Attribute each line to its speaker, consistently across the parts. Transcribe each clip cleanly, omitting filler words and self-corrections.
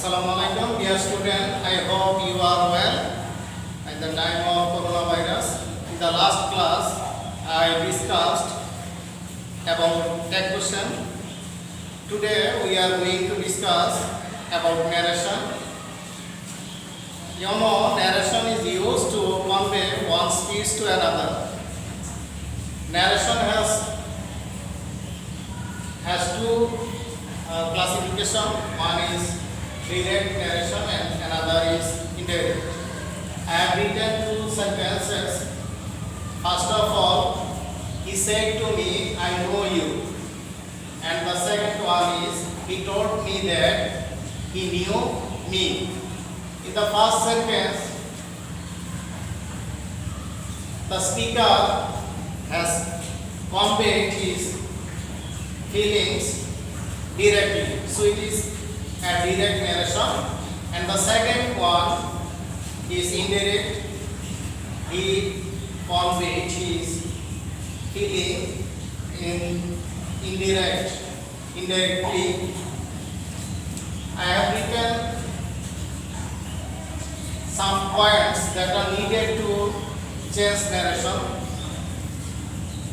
Speaker 1: Assalamualaikum, dear student. I hope you are well. At the time of coronavirus, in the last class, I discussed about tech question. Today, we are going to discuss about narration. You know, narration is used to convey one speech to another. Narration has two classification. One is direct narration and another is indirect. I have written two sentences. First of all, he said to me, I know you. And the second one is, he told me that he knew me. In the first sentence, the speaker has conveyed his feelings directly. So it is a direct narration. And the second one is indirect. He conveyed his feeling indirectly. I have written some points that are needed to change narration.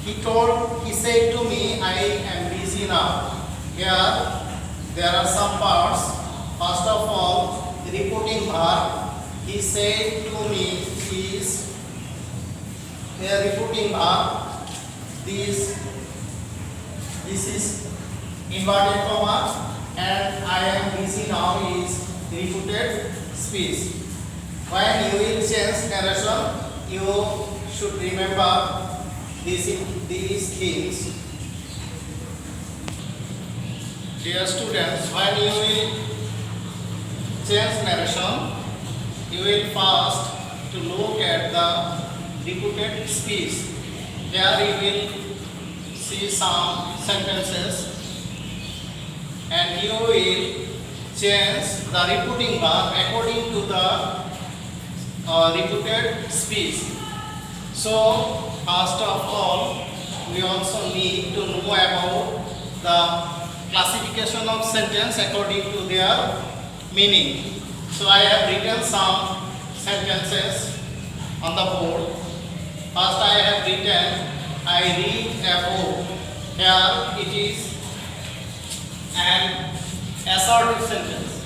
Speaker 1: He said to me, I am busy now. Here there are some parts. First of all, the reporting verb. He said to me is a reporting verb. This is inverted comma, and I am busy now is repeated speech. When you will change narration, you should remember these things. Dear students, when you will change narration, you will first to look at the repeated speech. Here you will see some sentences, and you will change the repeating verb according to the repeated speech. So, first of all, we also need to know about the classification of sentence according to their meaning. So, I have written some sentences on the board. First, I have written, I read a book. Here it is an assertive sentence.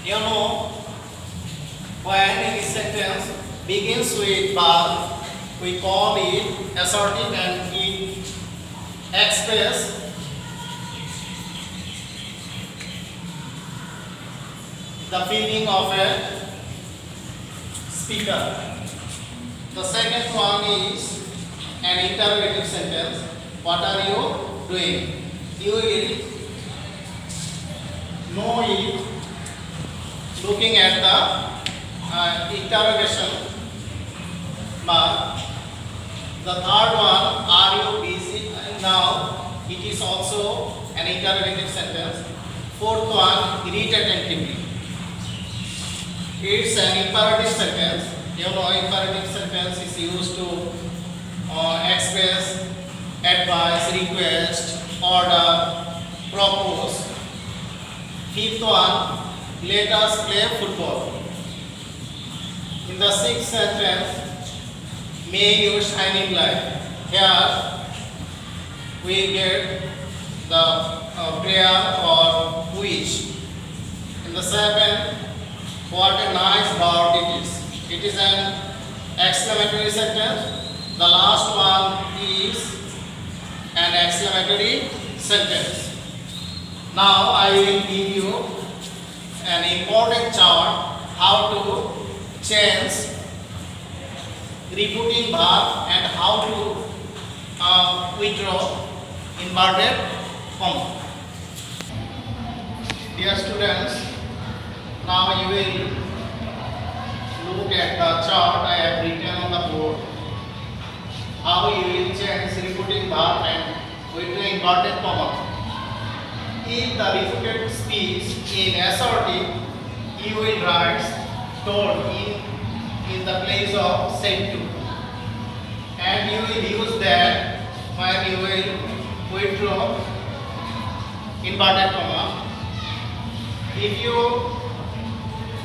Speaker 1: You know, when any sentence begins with verb, we call it assertive, and it expresses the feeling of a speaker. The second one is an interrogative sentence. What are you doing? You will know it looking at the interrogation mark. The third one, are you busy now? It is also an interrogative sentence. Fourth one, read attentively. It's an imperative sentence. You know, imperative sentence is used to express advice, request, order, propose. Fifth one, let us play football. In the sixth sentence, may you shining light. Here we get the prayer or wish. In the seventh, what a nice bird it is. It is an exclamatory sentence. The last one is an exclamatory sentence. Now I will give you an important chart how to change repeating verb and how to withdraw inverted comma. Dear students, now you will look at the chart I have written on the board. How you will change repeating verb and withdraw inverted comma. In the repeated speech in assertive, you will write told in the place of said to, and you will use that when you will withdraw inverted comma. If you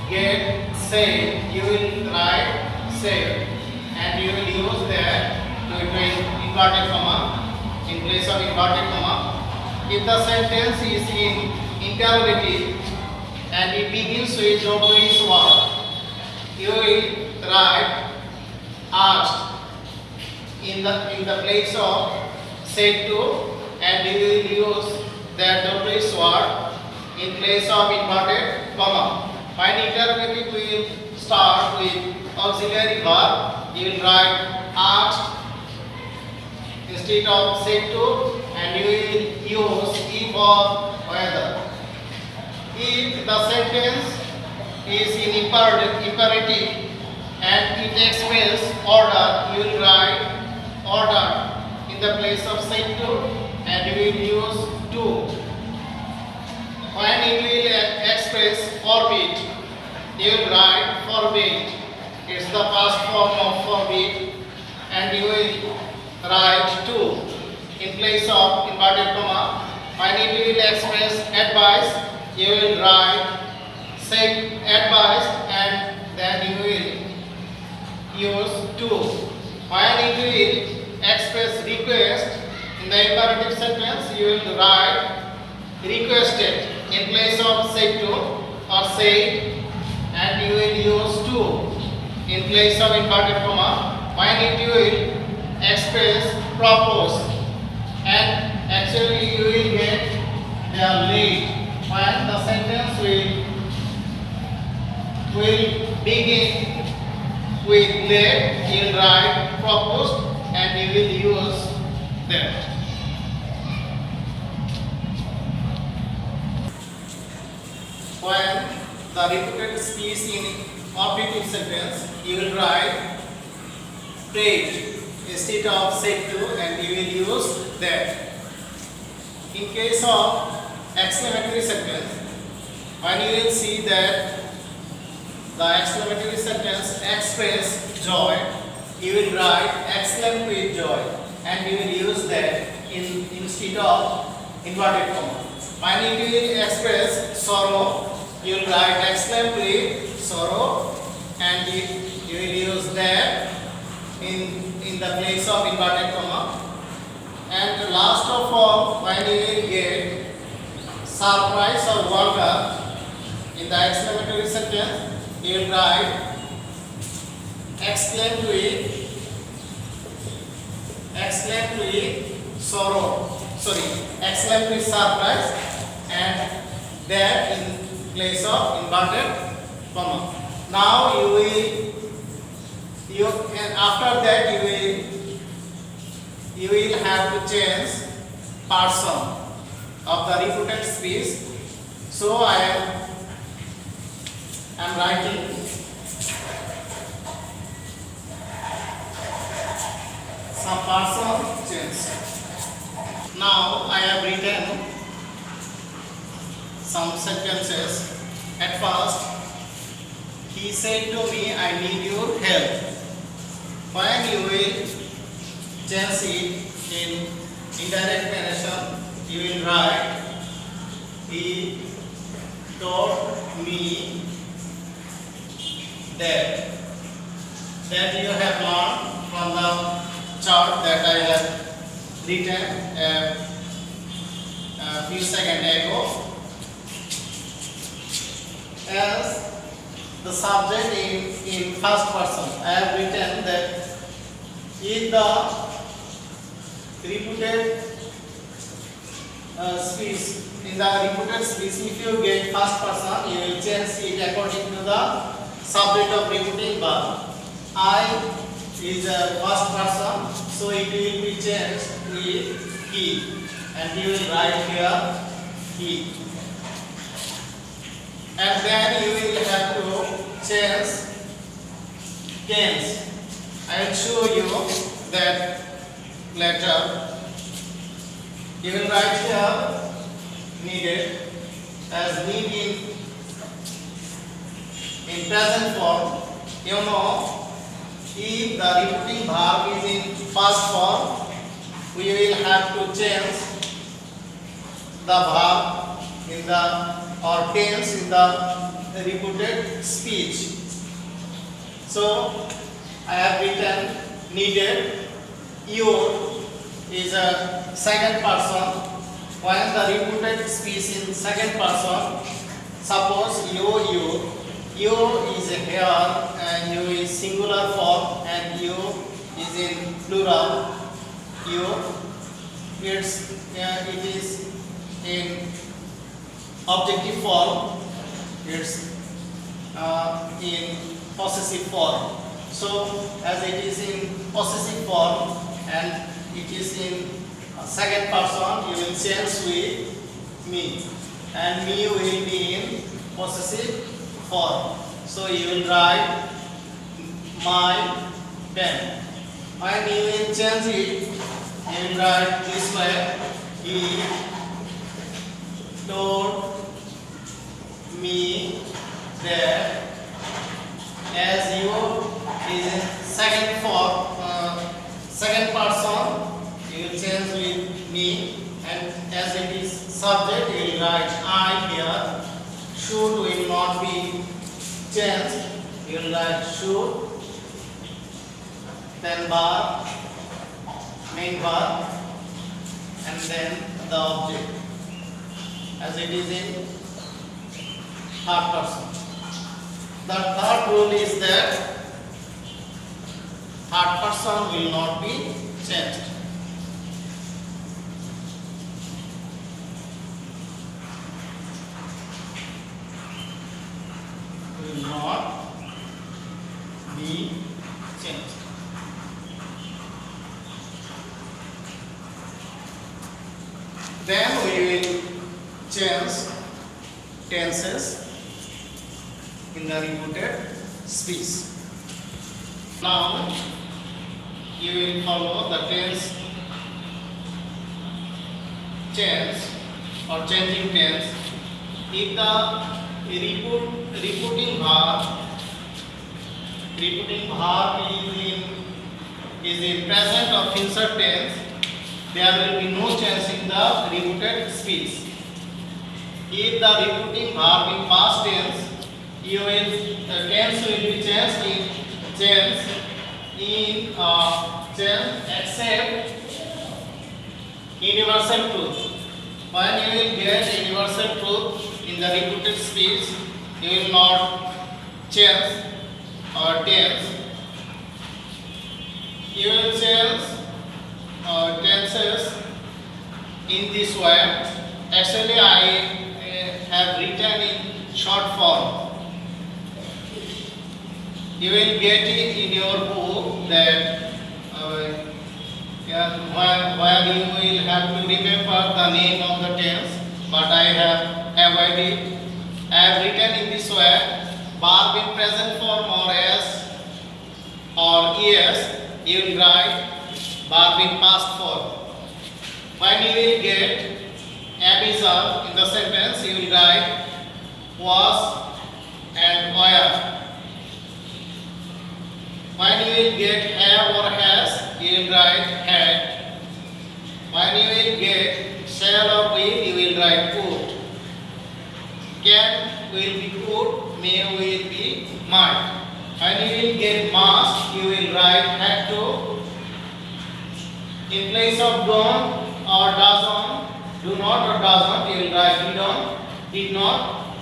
Speaker 1: get saved, you will write saved, and you will use that to inverted comma in place of inverted comma. If the sentence is in interrogative and it begins with WH word, you will write asked in the place of said to, and you will use that WH word in place of inverted comma. When interrogative will start with auxiliary verb, you will write asked instead of said to, and you will use if or whether. If the sentence is in imperative and it expresses order, you will write order in the place of said to, and you will use to. When it will express forbid, you will write forbid. It's the past form of forbid, and you will write to in place of inverted comma. When it will express advice, you will write say advice, and then you will use to. When it will express request in the imperative sentence, you will write requested in place of said to or said, and you will use to in place of inverted comma. When it will express propose, and actually you will get the lead. When the sentence will begin with let, you will write proposed, and you will use that. When the repeated speech in objective sentence, you will write prayed instead of said to, and you will use that. In case of exclamatory sentence, when you will see that the exclamatory sentence express joy, you will write exclaim with joy, and you will use that instead of inverted comma. When it will express sorrow, you will write exclaim with sorrow, and you will use that in the place of inverted comma. And last of all, when you will get surprise or wonder in the exclamatory sentence, you will write exclaim with sorrow, exclaim with surprise, and that in place of inverted comma. Now and after that you will have to change person of the repeated speech. So I am writing some person change. Now I have written some sentences. At first, he said to me, I need your help. When you will change it in indirect narration, you will write, he told me that you have learned from the chart that I have written a few seconds ago. As the subject in first person, I have written that in the repeated speech, if you get first person, you will change it according to the subject of repeating verb. I is a first person, so it will be changed with he, and you will write here he. And then you will have to change tense. I will show you that later. You will write here needed as need in present form. You know, if the repeating verb is in past form, we will have to change the verb in the or tense in the repeated speech. So I have written needed. Your is a second person. When the repeated speech in second person, suppose you is here and you is singular form and you is in plural. You it is in objective form. It's in possessive form. So as it is in possessive form and it is in second person, you will change with me, and me will be in possessive form. So you will write my pen. When you will change it, you will write this way: he told me that. As you is in second form, second person, you will change with me, and as it is subject, you will write I here. Should will not be changed. You will write should, then verb, main verb, and then the object. As it is in third person. The third rule is that third person will not be changed. Will not be changed. Then we will change tenses in the repeated speech. Now you will follow the tense change or changing tense. If the repeating verb is in present or future tense, there will be no change in the repeated speech. If the repeating verb in past tense, the tense will be changed except universal truth. When you will get universal truth in the repeated speech, you will not change or tense. You will change tenses in this way. Actually, I have written in short form. You will get it in your book that where you will have to remember the name of the tense, but I have avoided. I have written in this way: verb in present form or s or es, you will write verb in past form. When you will get absent in the sentence, you will write was and were. When you will get have or has, you will write had. When you will get shall or will, you will write would. Can will be could, may will be might. When you will get must, you will write had to. In place of don't or doesn't, do not or doesn't, you will write did not.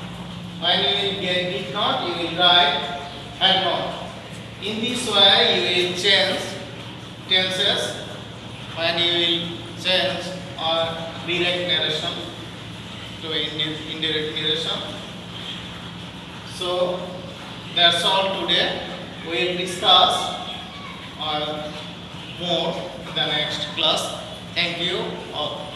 Speaker 1: When you will get did not, you will write had not. In this way, you will change tenses when you will change or direct narration to indirect narration. So that's all today. We will discuss more in the next class. Thank you all.